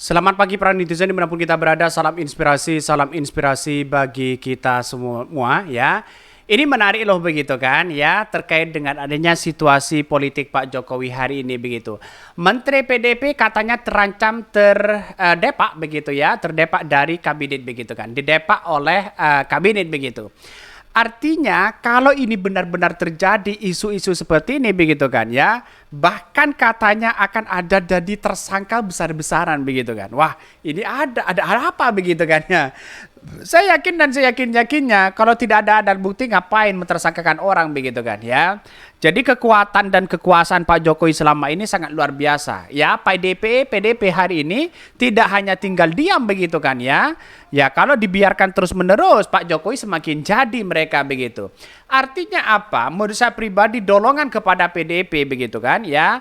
Selamat pagi para netizen dimanapun kita berada, salam inspirasi bagi kita semua ya. Ini menarik loh begitu kan ya, terkait dengan adanya situasi politik Pak Jokowi hari ini begitu. Menteri PDP katanya terancam terdepak begitu ya, terdepak dari kabinet begitu kan, didepak oleh kabinet begitu. Artinya kalau ini benar-benar terjadi isu-isu seperti ini begitu kan ya, bahkan katanya akan ada jadi tersangka besar-besaran begitu kan. Wah, ini ada apa begitu kan ya. Saya yakin dan saya yakinnya kalau tidak ada alat bukti ngapain mentersangkakan orang begitu kan ya. Jadi kekuatan dan kekuasaan Pak Jokowi selama ini sangat luar biasa. Ya, PDP hari ini tidak hanya tinggal diam begitu kan ya. Ya, kalau dibiarkan terus-menerus Pak Jokowi semakin jadi mereka begitu. Artinya apa? Menurut saya pribadi dorongan kepada PDP begitu kan ya,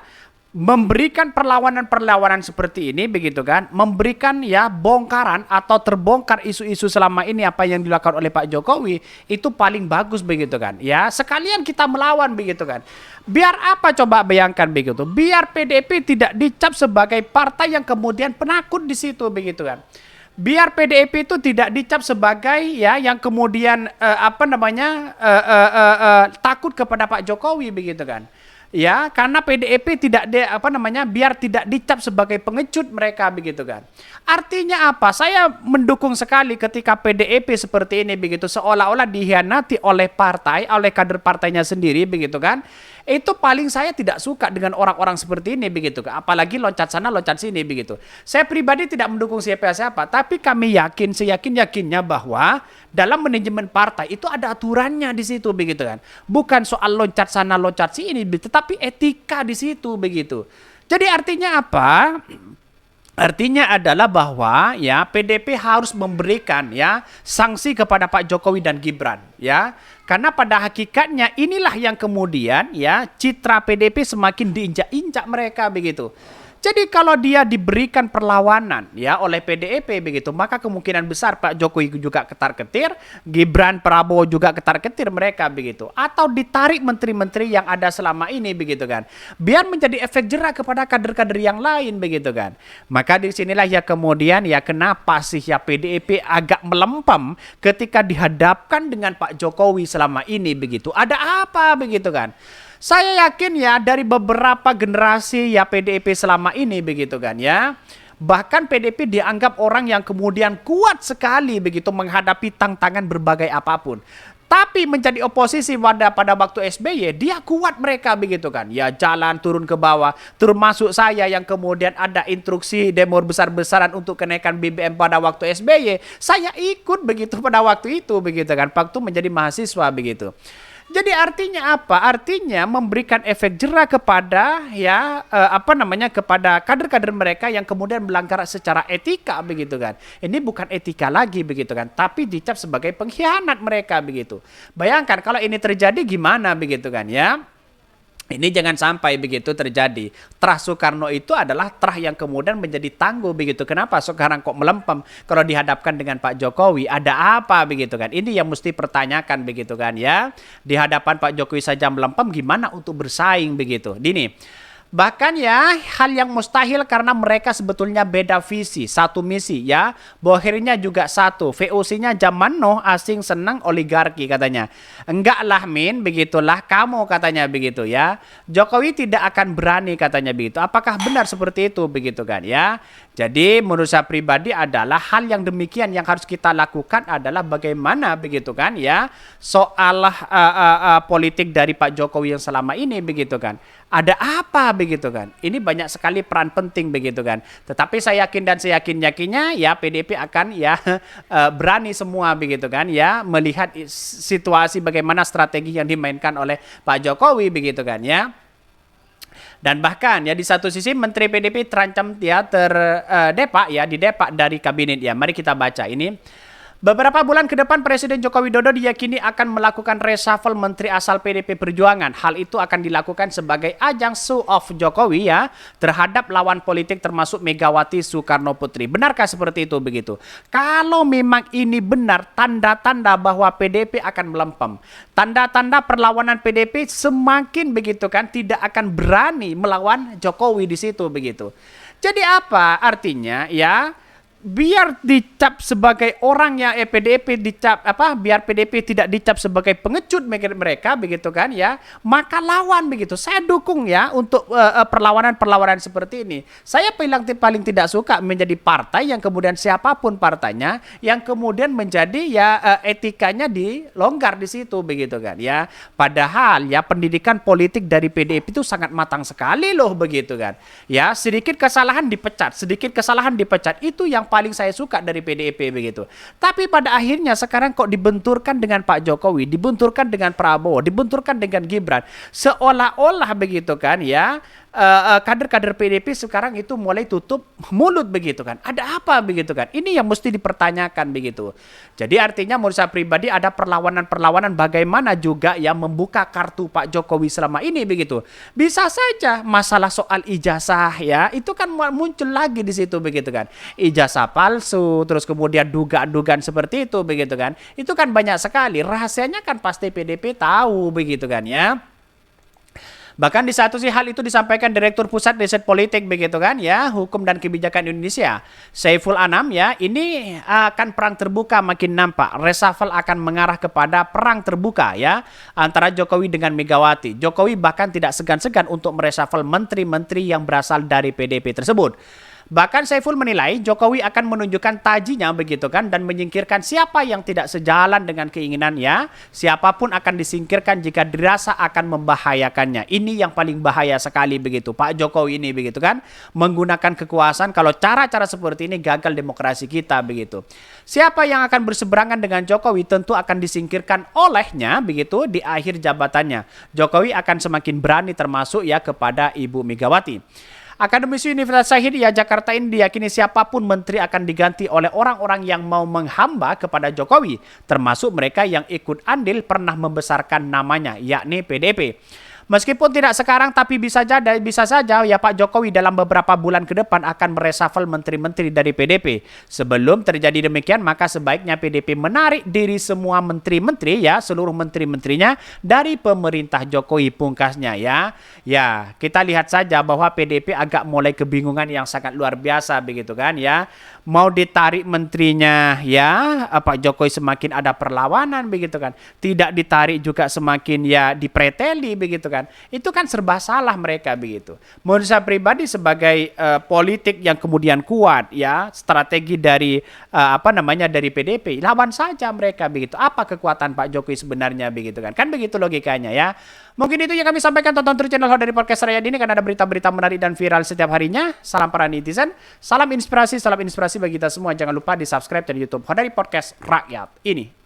memberikan perlawanan-perlawanan seperti ini begitu kan, memberikan ya bongkaran atau terbongkar isu-isu selama ini apa yang dilakukan oleh Pak Jokowi itu paling bagus begitu kan ya, sekalian kita melawan begitu kan. Biar apa, coba bayangkan begitu, biar PDP tidak dicap sebagai partai yang kemudian penakut di situ begitu kan. Biar PDIP itu tidak dicap sebagai ya yang kemudian takut kepada Pak Jokowi begitu kan. Ya, karena PDIP biar tidak dicap sebagai pengecut mereka begitu kan. Artinya apa? Saya mendukung sekali ketika PDIP seperti ini begitu, seolah-olah dihianati oleh partai, oleh kader partainya sendiri begitu kan. Itu paling saya tidak suka dengan orang-orang seperti ini begitu kan. Apalagi loncat sana loncat sini begitu. Saya pribadi tidak mendukung siapa-siapa, tapi kami yakin, seyakin-yakinnya bahwa dalam manajemen partai itu ada aturannya di situ begitu kan. Bukan soal loncat sana loncat sini, tetapi etika di situ begitu. Jadi artinya apa? Artinya adalah bahwa ya PDP harus memberikan ya sanksi kepada Pak Jokowi dan Gibran ya. Karena pada hakikatnya inilah yang kemudian ya citra PDP semakin diinjak-injak mereka begitu. Jadi kalau dia diberikan perlawanan ya oleh PDIP begitu, maka kemungkinan besar Pak Jokowi juga ketar-ketir, Gibran, Prabowo juga ketar-ketir mereka begitu. Atau ditarik menteri-menteri yang ada selama ini begitu kan. Biar menjadi efek jerak kepada kader-kader yang lain begitu kan. Maka disinilah ya kemudian ya kenapa sih ya PDIP agak melempem ketika dihadapkan dengan Pak Jokowi selama ini begitu. Ada apa begitu kan. Saya yakin ya dari beberapa generasi ya PDIP selama ini begitu kan ya. Bahkan PDIP dianggap orang yang kemudian kuat sekali begitu menghadapi tantangan berbagai apapun. Tapi menjadi oposisi pada waktu SBY, dia kuat mereka begitu kan. Ya jalan turun ke bawah, termasuk saya yang kemudian ada instruksi demo besar-besaran untuk kenaikan BBM pada waktu SBY. Saya ikut begitu pada waktu itu begitu kan, waktu menjadi mahasiswa begitu. Jadi artinya apa? Artinya memberikan efek jerak kepada ya kepada kader-kader mereka yang kemudian melanggar secara etika begitu kan. Ini bukan etika lagi begitu kan, tapi dicap sebagai pengkhianat mereka begitu. Bayangkan kalau ini terjadi gimana begitu kan ya. Ini jangan sampai begitu terjadi. Trah Soekarno itu adalah trah yang kemudian menjadi tangguh begitu. Kenapa sekarang kok melempem kalau dihadapkan dengan Pak Jokowi? Ada apa begitu kan? Ini yang mesti pertanyakan begitu kan ya. Di hadapan Pak Jokowi saja melempem, gimana untuk bersaing begitu. Dini. Bahkan ya hal yang mustahil karena mereka sebetulnya beda visi, satu misi ya. Bohirnya juga satu, VOC-nya zaman noh asing senang oligarki katanya. Enggak lah Min, begitulah kamu katanya begitu ya. Jokowi tidak akan berani katanya begitu. Apakah benar seperti itu begitu kan ya. Jadi menurut saya pribadi adalah hal yang demikian yang harus kita lakukan adalah bagaimana begitu kan ya. Soal politik dari Pak Jokowi yang selama ini begitu kan. Ada apa begitu kan? Ini banyak sekali peran penting begitu kan. Tetapi saya yakin dan saya yakinnya ya PDIP akan ya berani semua begitu kan ya melihat situasi bagaimana strategi yang dimainkan oleh Pak Jokowi begitu kan ya. Dan bahkan ya di satu sisi Menteri PDIP terancam ya terdepak ya didepak dari kabinet ya. Mari kita baca ini. Beberapa bulan ke depan Presiden Joko Widodo diyakini akan melakukan reshuffle menteri asal PDIP Perjuangan. Hal itu akan dilakukan sebagai ajang show off Jokowi ya terhadap lawan politik termasuk Megawati Soekarno Putri. Benarkah seperti itu begitu? Kalau memang ini benar, tanda-tanda bahwa PDIP akan melempem. Tanda-tanda perlawanan PDIP semakin begitu kan tidak akan berani melawan Jokowi di situ begitu. Jadi apa artinya ya? Biar dicap sebagai orang yang PDIP dicap apa, biar PDIP tidak dicap sebagai pengecut mereka begitu kan ya, maka lawan begitu. Saya dukung ya untuk perlawanan-perlawanan seperti ini. Saya paling tidak suka menjadi partai yang kemudian siapapun partainya yang kemudian menjadi ya etikanya dilonggar di situ begitu kan ya. Padahal ya pendidikan politik dari PDIP itu sangat matang sekali loh begitu kan. Ya, sedikit kesalahan dipecat, sedikit kesalahan dipecat. Itu yang paling saya suka dari PDIP begitu. Tapi pada akhirnya sekarang kok dibenturkan dengan Pak Jokowi, dibenturkan dengan Prabowo, dibenturkan dengan Gibran, seolah-olah begitu kan ya. Kader-kader PDIP sekarang itu mulai tutup mulut begitu kan. Ada apa begitu kan? Ini yang mesti dipertanyakan begitu. Jadi artinya menurut saya pribadi ada perlawanan-perlawanan bagaimana juga yang membuka kartu Pak Jokowi selama ini begitu. Bisa saja masalah soal ijazah ya, itu kan muncul lagi di situ begitu kan. Ijazah palsu, terus kemudian dugaan-dugaan seperti itu begitu kan. Itu kan banyak sekali. Rahasianya kan pasti PDIP tahu begitu kan ya. Bahkan di satu hal itu disampaikan Direktur Pusat Riset Politik begitu kan ya, Hukum dan Kebijakan Indonesia, Saiful Anam ya, ini akan perang terbuka makin nampak. Reshuffle akan mengarah kepada perang terbuka ya antara Jokowi dengan Megawati. Jokowi bahkan tidak segan-segan untuk mereshuffle menteri-menteri yang berasal dari PDIP tersebut. Bahkan Saiful menilai Jokowi akan menunjukkan tajinya begitu kan dan menyingkirkan siapa yang tidak sejalan dengan keinginannya. Siapapun akan disingkirkan jika dirasa akan membahayakannya. Ini yang paling bahaya sekali begitu. Pak Jokowi ini begitu kan menggunakan kekuasaan. Kalau cara-cara seperti ini gagal demokrasi kita begitu. Siapa yang akan berseberangan dengan Jokowi tentu akan disingkirkan olehnya begitu di akhir jabatannya. Jokowi akan semakin berani termasuk ya kepada Ibu Megawati. Akademisi Universitas Syahid Jakarta ini diyakini siapapun menteri akan diganti oleh orang-orang yang mau menghamba kepada Jokowi, termasuk mereka yang ikut andil pernah membesarkan namanya, yakni PDIP. Meskipun tidak sekarang, tapi bisa saja ya Pak Jokowi dalam beberapa bulan ke depan akan mereshuffle menteri-menteri dari PDIP. Sebelum terjadi demikian, maka sebaiknya PDIP menarik diri semua menteri-menteri ya, seluruh menteri-menterinya dari pemerintah Jokowi pungkasnya ya. Ya, kita lihat saja bahwa PDIP agak mulai kebingungan yang sangat luar biasa begitu kan ya. Mau ditarik menterinya ya, Pak Jokowi semakin ada perlawanan begitu kan. Tidak ditarik juga semakin ya dipreteli begitu kan. Itu kan serba salah mereka begitu. Menurut saya pribadi sebagai politik yang kemudian kuat ya, strategi dari dari PDIP, lawan saja mereka begitu. Apa kekuatan Pak Jokowi sebenarnya begitu kan? Kan begitu logikanya ya. Mungkin itu yang kami sampaikan, tonton terus channel Hodari Podcast Rakyat ini karena ada berita-berita menarik dan viral setiap harinya. Salam para netizen, salam inspirasi bagi kita semua. Jangan lupa di subscribe channel YouTube Hodari Podcast Rakyat ini.